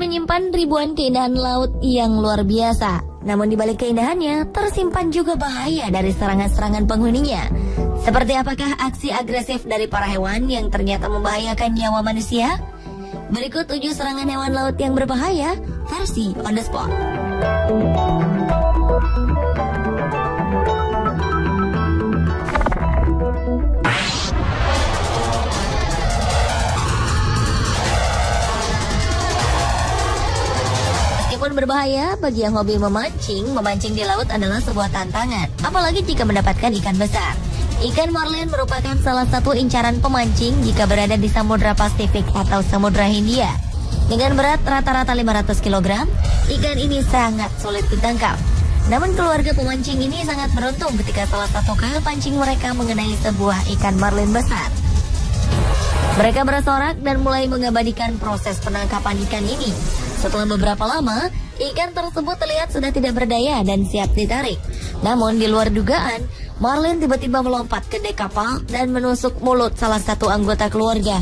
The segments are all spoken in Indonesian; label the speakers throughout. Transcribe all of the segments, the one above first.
Speaker 1: menyimpan ribuan keindahan laut yang luar biasa. Namun di balik keindahannya, tersimpan juga bahaya dari serangan-serangan penghuninya. Seperti apakah aksi agresif dari para hewan yang ternyata membahayakan nyawa manusia? Berikut 7 serangan hewan laut yang berbahaya, versi on the spot. Meskipun berbahaya bagi yang hobi memancing di laut adalah sebuah tantangan, apalagi jika mendapatkan ikan besar. Ikan marlin merupakan salah satu incaran pemancing jika berada di Samudra Pasifik atau Samudra Hindia. Dengan berat rata-rata 500 kg, ikan ini sangat sulit ditangkap. Namun keluarga pemancing ini sangat beruntung ketika salah satu kali pancing mereka mengenai sebuah ikan marlin besar. Mereka bersorak dan mulai mengabadikan proses penangkapan ikan ini. Setelah beberapa lama, ikan tersebut terlihat sudah tidak berdaya dan siap ditarik. Namun di luar dugaan, marlin tiba-tiba melompat ke dek kapal dan menusuk mulut salah satu anggota keluarga.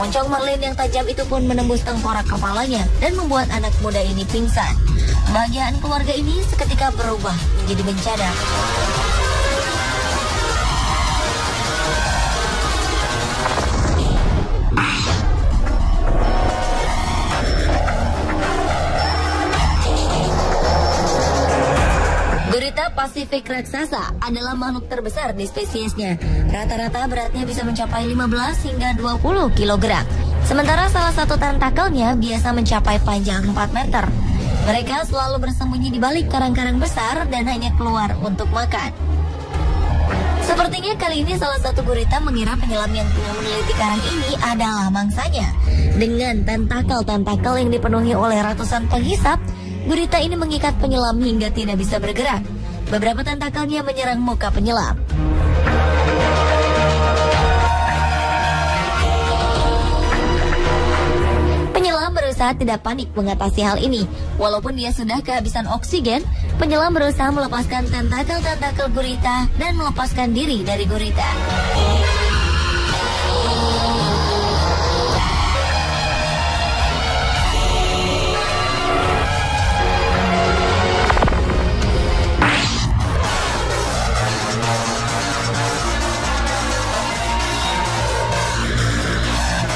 Speaker 1: Moncong marlin yang tajam itu pun menembus tengkorak kepalanya dan membuat anak muda ini pingsan. Kebahagiaan keluarga ini seketika berubah menjadi bencana. Gurita Pasifik raksasa adalah makhluk terbesar di spesiesnya. Rata-rata beratnya bisa mencapai 15 hingga 20 kg. Sementara salah satu tentakelnya biasa mencapai panjang 4 meter. Mereka selalu bersembunyi di balik karang-karang besar dan hanya keluar untuk makan. Sepertinya kali ini salah satu gurita mengira penyelam yang tengah meneliti karang ini adalah mangsanya. Dengan tentakel-tentakel yang dipenuhi oleh ratusan penghisap, gurita ini mengikat penyelam hingga tidak bisa bergerak. Beberapa tentakelnya menyerang muka penyelam. Penyelam berusaha tidak panik mengatasi hal ini. Walaupun dia sudah kehabisan oksigen, penyelam berusaha melepaskan tentakel-tentakel gurita dan melepaskan diri dari gurita.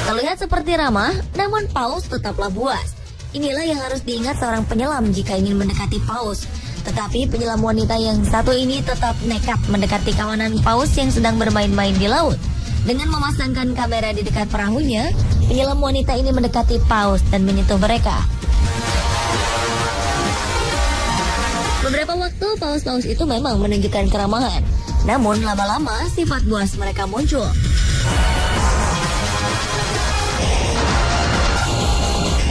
Speaker 1: Terlihat seperti ramah, namun paus tetaplah buas. Inilah yang harus diingat seorang penyelam jika ingin mendekati paus. Tetapi penyelam wanita yang satu ini tetap nekat mendekati kawanan paus yang sedang bermain-main di laut. Dengan memasangkan kamera di dekat perahunya, penyelam wanita ini mendekati paus dan menyentuh mereka. Beberapa waktu paus-paus itu memang menunjukkan keramahan. Namun lama-lama sifat buas mereka muncul.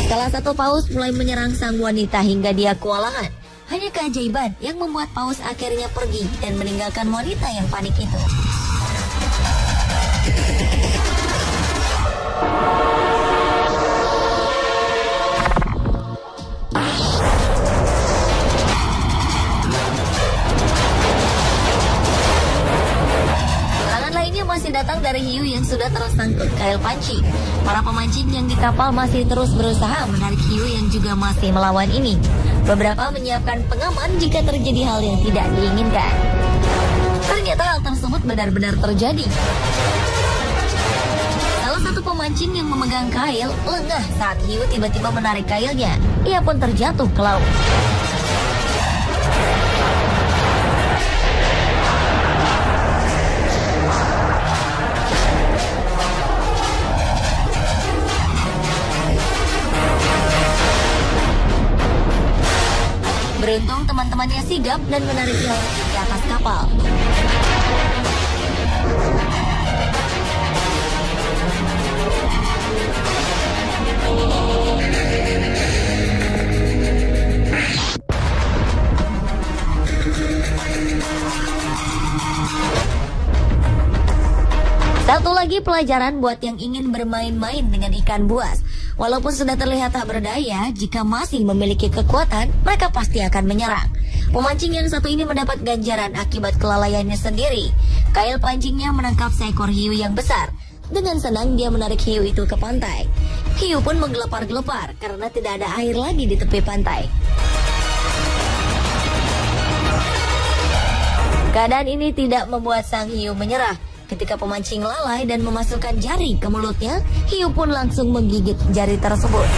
Speaker 1: Salah satu paus mulai menyerang sang wanita hingga dia kewalahan. Hanya keajaiban yang membuat paus akhirnya pergi dan meninggalkan wanita yang panik itu. Masih datang dari hiu yang sudah tersangkut kail pancing. Para pemancing yang di kapal masih terus berusaha menarik hiu yang juga masih melawan ini. Beberapa menyiapkan pengaman jika terjadi hal yang tidak diinginkan. Ternyata hal tersebut benar-benar terjadi. Salah satu pemancing yang memegang kail lengah saat hiu tiba-tiba menarik kailnya. Ia pun terjatuh ke laut. Beruntung teman-temannya sigap dan menariknya ke atas kapal. Satu lagi pelajaran buat yang ingin bermain-main dengan ikan buas. Walaupun sudah terlihat tak berdaya, jika masih memiliki kekuatan, mereka pasti akan menyerang. Pemancing yang satu ini mendapat ganjaran akibat kelalaiannya sendiri. Kail pancingnya menangkap seekor hiu yang besar. Dengan senang dia menarik hiu itu ke pantai. Hiu pun menggelepar-gelepar karena tidak ada air lagi di tepi pantai. Keadaan ini tidak membuat sang hiu menyerah. Ketika pemancing lalai dan memasukkan jari ke mulutnya, hiu pun langsung menggigit jari tersebut.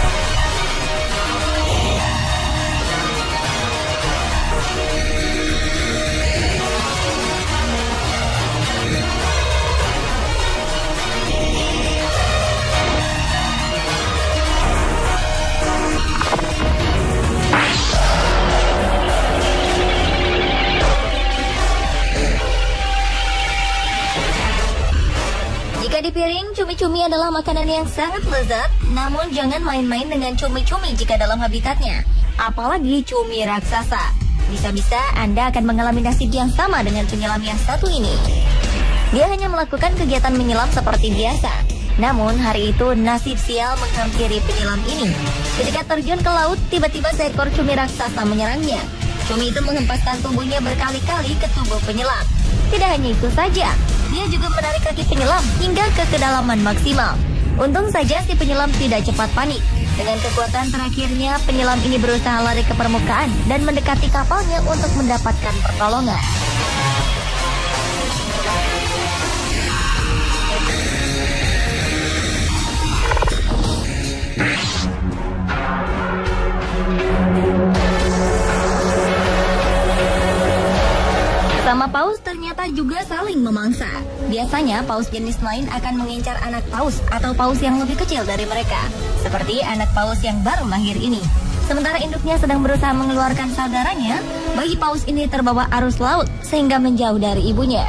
Speaker 1: Jika di piring, cumi-cumi adalah makanan yang sangat lezat, namun jangan main-main dengan cumi-cumi jika dalam habitatnya. Apalagi cumi raksasa. Bisa-bisa Anda akan mengalami nasib yang sama dengan penyelam yang satu ini. Dia hanya melakukan kegiatan menyelam seperti biasa. Namun hari itu nasib sial menghampiri penyelam ini. Ketika terjun ke laut, tiba-tiba seekor cumi raksasa menyerangnya. Cumi itu menghempaskan tubuhnya berkali-kali ke tubuh penyelam. Tidak hanya itu saja, dia juga menarik kaki penyelam hingga ke kedalaman maksimal. Untung saja si penyelam tidak cepat panik. Dengan kekuatan terakhirnya, penyelam ini berusaha lari ke permukaan dan mendekati kapalnya untuk mendapatkan pertolongan. Sama paus ternyata juga saling memangsa. Biasanya paus jenis lain akan mengincar anak paus atau paus yang lebih kecil dari mereka, seperti anak paus yang baru lahir ini. Sementara induknya sedang berusaha mengeluarkan saudaranya, bayi paus ini terbawa arus laut sehingga menjauh dari ibunya.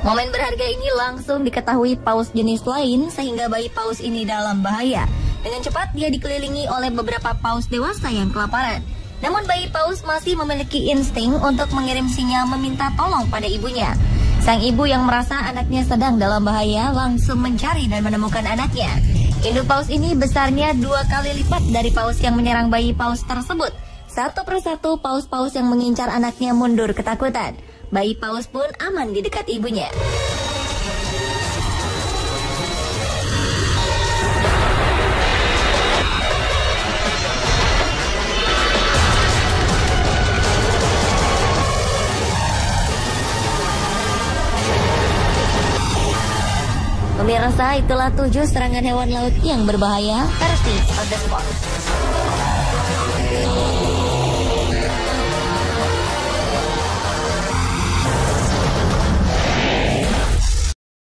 Speaker 1: Momen berharga ini langsung diketahui paus jenis lain sehingga bayi paus ini dalam bahaya. Dengan cepat dia dikelilingi oleh beberapa paus dewasa yang kelaparan. Namun bayi paus masih memiliki insting untuk mengirim sinyal meminta tolong pada ibunya. Sang ibu yang merasa anaknya sedang dalam bahaya langsung mencari dan menemukan anaknya. Induk paus ini besarnya 2 kali lipat dari paus yang menyerang bayi paus tersebut. Satu persatu paus-paus yang mengincar anaknya mundur ketakutan. Bayi paus pun aman di dekat ibunya. Pemirsa, itulah 7 serangan hewan laut yang berbahaya versi on the spot.